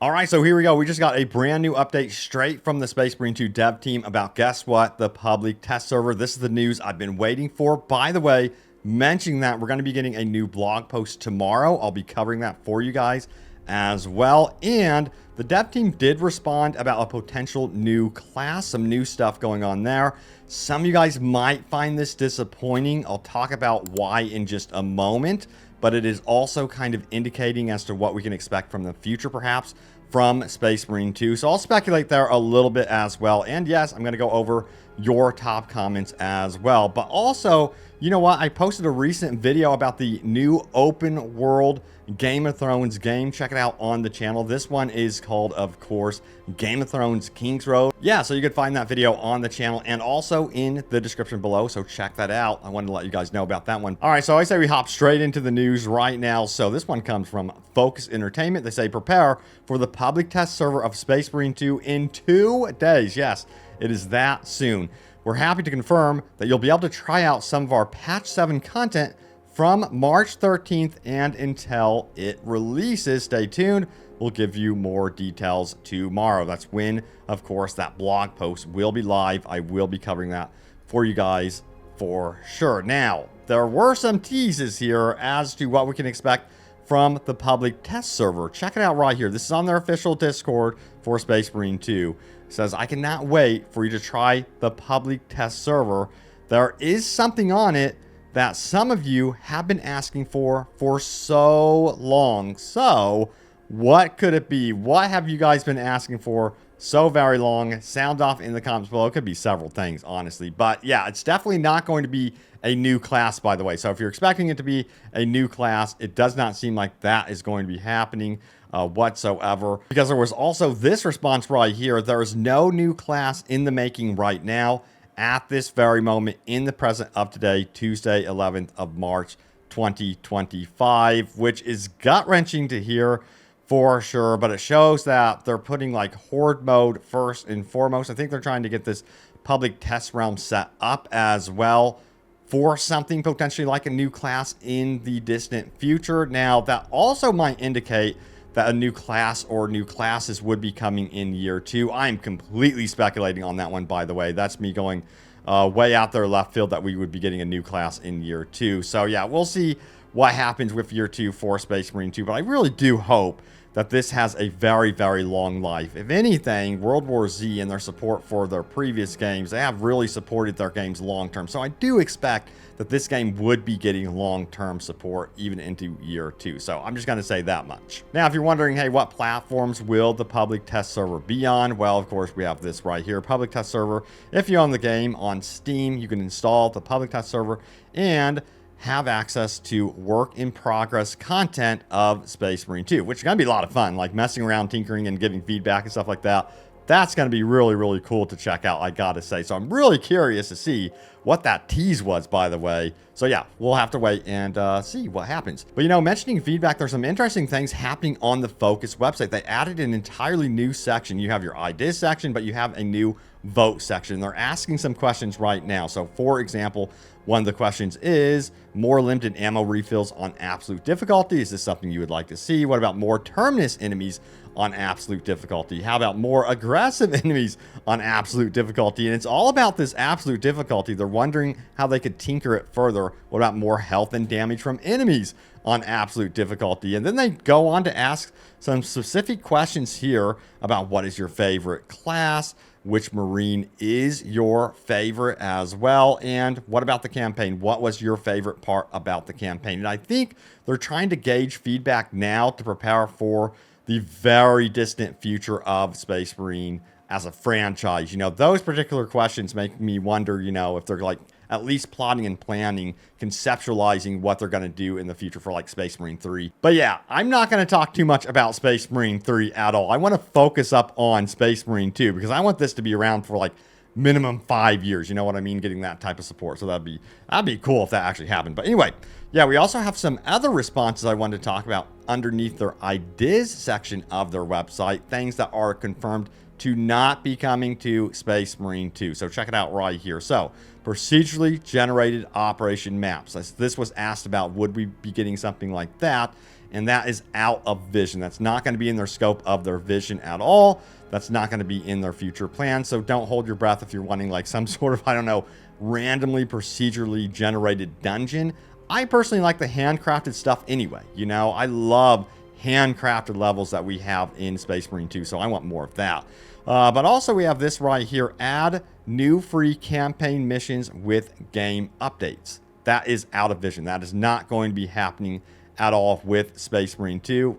All right, so here we go. We just got a brand new update straight from the Space Marine 2 dev team about, guess what, the public test server. This is the news I've been waiting for. By the way, mentioning that we're going to be getting a new blog post tomorrow. I'll be covering that for you guys as well. And the dev team did respond about a potential new class, some new stuff going on there. Some of you guys might find this disappointing. I'll talk about why in just a moment, but it is also kind of indicating as to what we can expect from the future, perhaps, from Space Marine 2. So I'll speculate there a little bit as well. And yes, I'm going to go over your top comments as well. But also, you know what? I posted a recent video about the new open world Game of Thrones game. Check it out on the channel. This one is called, of course, Game of Thrones King's Road. Yeah, so you can find that video on the channel and also in the description below. So check that out. I wanted to let you guys know about that one. All right, so I say we hop straight into the news right now. So this one comes from Focus Entertainment. They say prepare for the public test server of Space Marine 2 in 2 days. Yes, it is that soon. We're happy to confirm that you'll be able to try out some of our patch 7 content from March 13th and until it releases. Stay tuned. We'll give you more details tomorrow. That's when, of course, that blog post will be live. I will be covering that for you guys for sure. Now, there were some teases here as to what we can expect from the public test server. Check it out right here. This is on their official Discord for Space Marine 2. It says, I cannot wait for you to try the public test server. There is something on it that some of you have been asking for so long. So what could it be? What have you guys been asking for so very long? Sound off in the comments below. It could be several things, honestly. But yeah, it's definitely not going to be a new class, by the way. So if you're expecting it to be a new class, it does not seem like that is going to be happening whatsoever. Because there was also this response right here. There is no new class in the making right now at this very moment in the present of today, Tuesday, 11th of March, 2025, which is gut-wrenching to hear for sure, but it shows that they're putting like horde mode first and foremost. I think they're trying to get this public test realm set up as well for something potentially like a new class in the distant future. Now, that also might indicate that a new class or new classes would be coming in year 2. I'm completely speculating on that one, by the way. That's me going way out there left field that we would be getting a new class in year 2. So yeah, we'll see what happens with year 2 for Space Marine 2, but I really do hope that this has a very, very long life. If anything, World War Z and their support for their previous games, they have really supported their games long-term. So I do expect that this game would be getting long-term support even into year 2. So I'm just going to say that much. Now, if you're wondering, hey, what platforms will the public test server be on? Well, of course, we have this right here, public test server. If you own the game on Steam, you can install the public test server and have access to work-in-progress content of Space Marine 2, which is going to be a lot of fun, like messing around, tinkering, and giving feedback and stuff like that. That's going to be really, really cool to check out, I gotta say. So I'm really curious to see what that tease was, by the way. So yeah, we'll have to wait and see what happens. But you know, mentioning feedback, there's some interesting things happening on the Focus website. They added an entirely new section. You have your ideas section, but you have a new vote section. They're asking some questions right now. So for example, one of the questions is more limited ammo refills on absolute difficulty. Is this something you would like to see? What about more terminus enemies on absolute difficulty? How about more aggressive enemies on absolute difficulty? And it's all about this absolute difficulty. They're wondering how they could tinker it further. What about more health and damage from enemies on absolute difficulty? And then they go on to ask some specific questions here about what is your favorite class, which Marine is your favorite as well, and what about the campaign? What was your favorite part about the campaign? And I think they're trying to gauge feedback now to prepare for the very distant future of Space Marine as a franchise. You know, those particular questions make me wonder, you know, if they're like at least plotting and planning, conceptualizing what they're going to do in the future for like Space Marine 3. But yeah, I'm not going to talk too much about Space Marine 3 at all. I want to focus up on Space Marine 2 because I want this to be around for like minimum 5 years. You know what I mean? Getting that type of support. So that'd be cool if that actually happened. But anyway, yeah, we also have some other responses I wanted to talk about underneath their ideas section of their website. Things that are confirmed to not be coming to Space Marine 2. So check it out right here. So procedurally generated operation maps. This was asked about, would we be getting something like that? and that is out of vision. That's not going to be in their scope of their vision at all. That's not going to be in their future plans. So don't hold your breath if you're wanting like some sort of, I don't know, randomly procedurally generated dungeon. I personally like the handcrafted stuff anyway. You know, I love handcrafted levels that we have in Space Marine 2, so I want more of that. But also we have this right here, add new free campaign missions with game updates. That is out of vision. That is not going to be happening at all with Space Marine 2.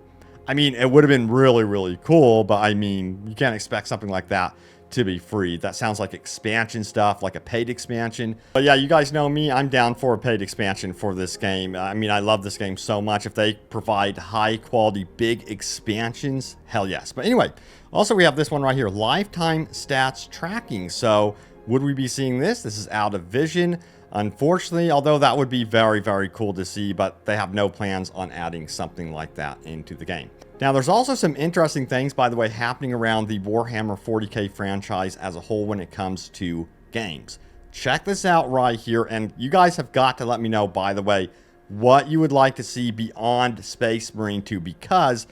I mean, it would have been really, really cool, but I mean, you can't expect something like that to be free. That sounds like expansion stuff, like a paid expansion. But yeah, you guys know me. I'm down for a paid expansion for this game. I mean, I love this game so much. If they provide high quality, big expansions, hell yes. But anyway, also we have this one right here, lifetime stats tracking. So would we be seeing this? This is out of vision, unfortunately, although that would be very, very cool to see, but they have no plans on adding something like that into the game. Now, there's also some interesting things, by the way, happening around the Warhammer 40K franchise as a whole when it comes to games. Check this out right here, and you guys have got to let me know, by the way, what you would like to see beyond Space Marine 2, because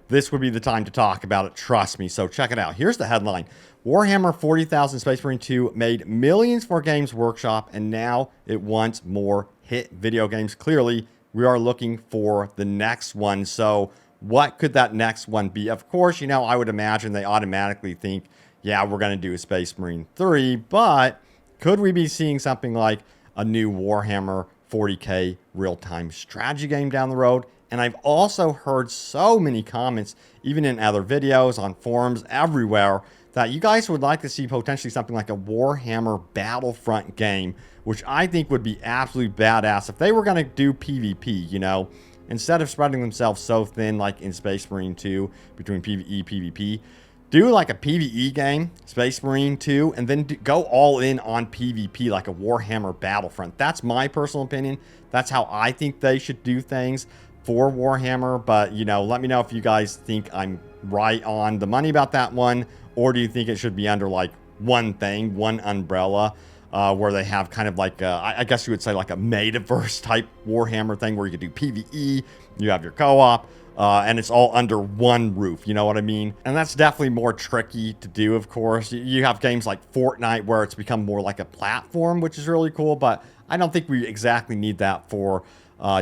this would be the time to talk about it, trust me. So check it out. Here's the headline. Warhammer 40,000 Space Marine 2 made millions for Games Workshop, and now it wants more hit video games. Clearly, we are looking for the next one. So what could that next one be? Of course, you know, I would imagine they automatically think, yeah, we're going to do a Space Marine 3, but could we be seeing something like a new Warhammer 40K real-time strategy game down the road? And I've also heard so many comments, even in other videos, on forums, everywhere, that you guys would like to see potentially something like a Warhammer Battlefront game, which I think would be absolutely badass if they were going to do PvP, you know. Instead of spreading themselves so thin like in Space Marine 2 between PvE, PvP, do like a PvE game, Space Marine 2, and then go all in on PvP like a Warhammer Battlefront. That's my personal opinion. That's how I think they should do things for Warhammer. But, you know, let me know if you guys think I'm right on the money about that one, or do you think it should be under like one thing, one umbrella? Where they have kind of like, I guess you would say like a metaverse type Warhammer thing where you could do PvE, you have your co-op, and it's all under one roof, you know what I mean? And that's definitely more tricky to do, of course. You have games like Fortnite where it's become more like a platform, which is really cool, but I don't think we exactly need that for,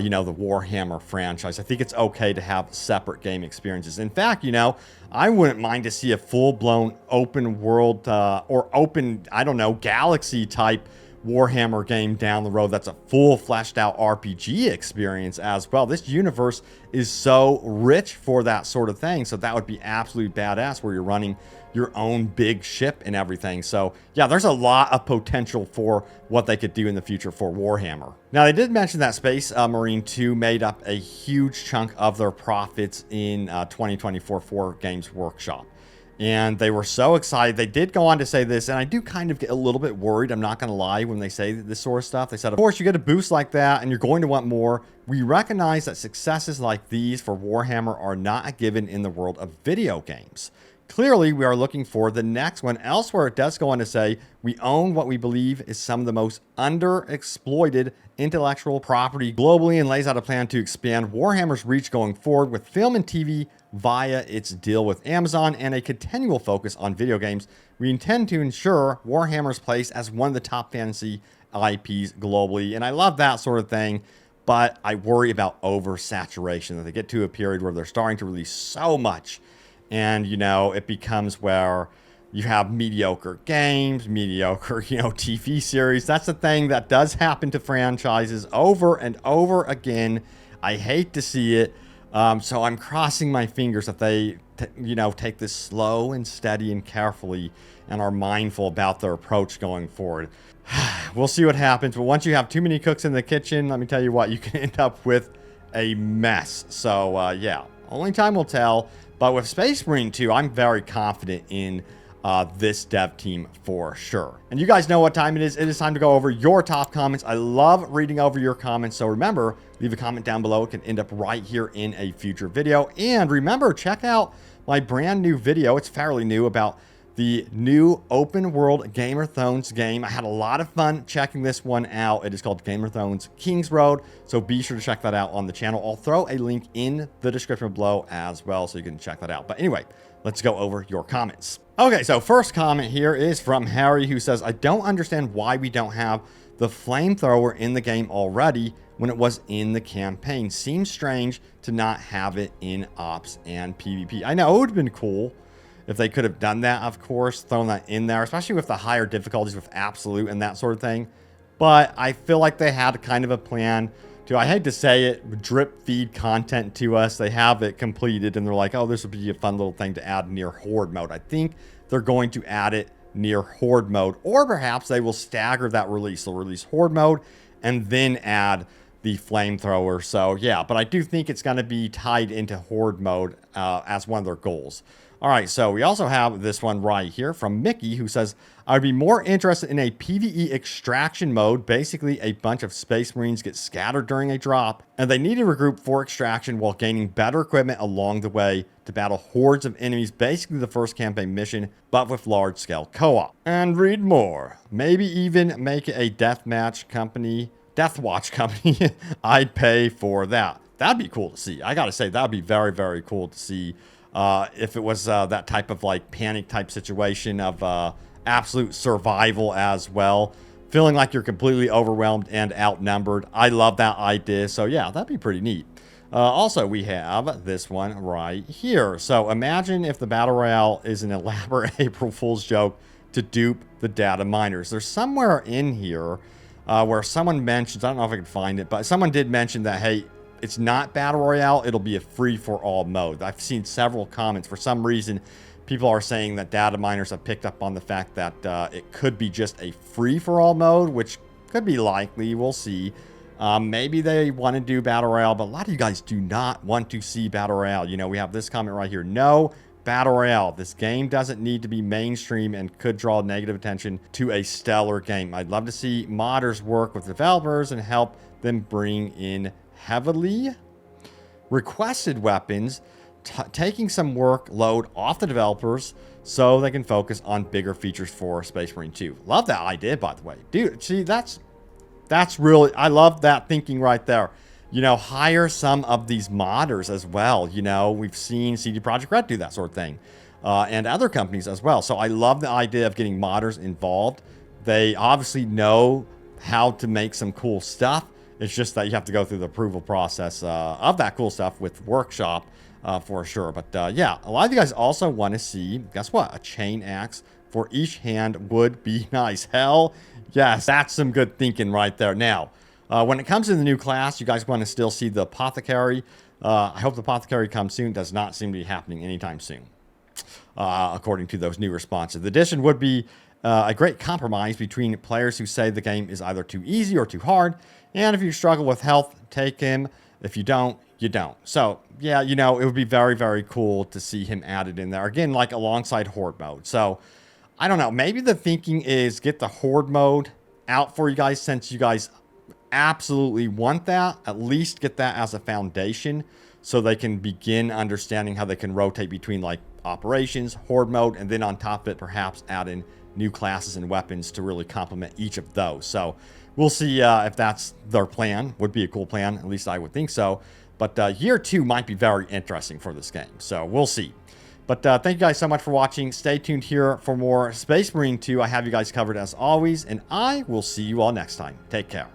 you know, the Warhammer franchise. I think it's okay to have separate game experiences. In fact, you know, I wouldn't mind to see a full-blown open world or open, I don't know, galaxy type Warhammer game down the road that's a full fleshed out RPG experience as well. This universe is so rich for that sort of thing. So that would be absolutely badass where you're running your own big ship and everything. So yeah, there's a lot of potential for what they could do in the future for Warhammer. Now, they did mention that Space Marine 2 made up a huge chunk of their profits in 2024 for Games Workshop. And they were so excited. They did go on to say this, and I do kind of get a little bit worried, I'm not going to lie, when they say this sort of stuff. They said, of course, you get a boost like that, and you're going to want more. We recognize that successes like these for Warhammer are not a given in the world of video games. Clearly, we are looking for the next one. Elsewhere, it does go on to say, we own what we believe is some of the most underexploited intellectual property globally, and lays out a plan to expand Warhammer's reach going forward with film and TV via its deal with Amazon and a continual focus on video games. We intend to ensure Warhammer's place as one of the top fantasy IPs globally. And I love that sort of thing, but I worry about oversaturation, that they get to a period where they're starting to release so much. And, you know, it becomes where you have mediocre games, mediocre, you know, TV series. That's the thing that does happen to franchises over and over again. I hate to see it. So I'm crossing my fingers that they, you know, take this slow and steady and carefully and are mindful about their approach going forward. We'll see what happens. But once you have too many cooks in the kitchen, let me tell you what, you can end up with a mess. So, yeah, only time will tell. But with Space Marine 2, I'm very confident in this dev team for sure. And you guys know what time it is. It is time to go over your top comments. I love reading over your comments. So remember, leave a comment down below. It can end up right here in a future video. And remember, check out my brand new video. It's fairly new, about the new open world Game of Thrones game. I had a lot of fun checking this one out. It is called Game of Thrones King's Road, so be sure to check that out on the channel. I'll throw a link in the description below as well, so you can check that out. But anyway, let's go over your comments. Okay, so first comment here is from Harry, who says, I don't understand why we don't have the flamethrower in the game already when it was in the campaign. Seems strange to not have it in Ops and PvP. I know it would have been cool if they could have done that, of course, thrown that in there, especially with the higher difficulties with Absolute and that sort of thing. But I feel like they had kind of a plan to, I hate to say it, drip feed content to us. They have it completed and they're like, oh, this would be a fun little thing to add near Horde mode. I think they're going to add it near Horde mode, or perhaps they will stagger that release. They'll release Horde mode and then add the flamethrower. So yeah, but I do think it's going to be tied into Horde mode as one of their goals. All right, so we also have this one right here from Mickey, who says, I'd be more interested in a PvE extraction mode. Basically, a bunch of Space Marines get scattered during a drop, and they need to regroup for extraction while gaining better equipment along the way to battle hordes of enemies. Basically, the first campaign mission, but with large-scale co-op. And read more. Maybe even make it a deathmatch company, Deathwatch company. I'd pay for that. That'd be cool to see. I gotta say, that'd be very, very cool to see. If it was that type of like panic type situation of absolute survival as well, feeling like you're completely overwhelmed and outnumbered. I love that idea. So yeah, that'd be pretty neat. Also, we have this one right here. So imagine if the Battle Royale is an elaborate April Fool's joke to dupe the data miners. There's somewhere in here where someone mentions, I don't know if I can find it, but someone did mention that, hey, it's not Battle Royale, it'll be a free-for-all mode. I've seen several comments. For some reason, people are saying that data miners have picked up on the fact that it could be just a free-for-all mode, which could be likely. We'll see. Maybe they want to do Battle Royale, but a lot of you guys do not want to see Battle Royale. You know, we have this comment right here. No Battle Royale. This game doesn't need to be mainstream and could draw negative attention to a stellar game. I'd love to see modders work with developers and help them bring in heavily requested weapons, taking some workload off the developers so they can focus on bigger features for Space Marine 2. Love that idea, by the way. Dude, see, that's really, I love that thinking right there. You know, hire some of these modders as well. You know, we've seen CD Projekt Red do that sort of thing, and other companies as well. So I love the idea of getting modders involved. They obviously know how to make some cool stuff. It's just that you have to go through the approval process of that cool stuff with Workshop for sure. But yeah, a lot of you guys also want to see, guess what? A chain axe for each hand would be nice. Hell, yes, that's some good thinking right there. Now, when it comes to the new class, you guys want to still see the Apothecary. I hope the Apothecary comes soon. Does not seem to be happening anytime soon, according to those new responses. The addition would be a great compromise between players who say the game is either too easy or too hard. And if you struggle with health, take him. If you don't, you don't. So, yeah, you know, it would be very, very cool to see him added in there. Again, like alongside Horde mode. So, I don't know. Maybe the thinking is get the Horde mode out for you guys since you guys absolutely want that. At least get that as a foundation so they can begin understanding how they can rotate between like operations, Horde mode, and then on top of it, perhaps add in new classes and weapons to really complement each of those. So we'll see if that's their plan. Would be a cool plan. At least I would think so. But year 2 might be very interesting for this game. So we'll see. But thank you guys so much for watching. Stay tuned here for more Space Marine 2. I have you guys covered as always. And I will see you all next time. Take care.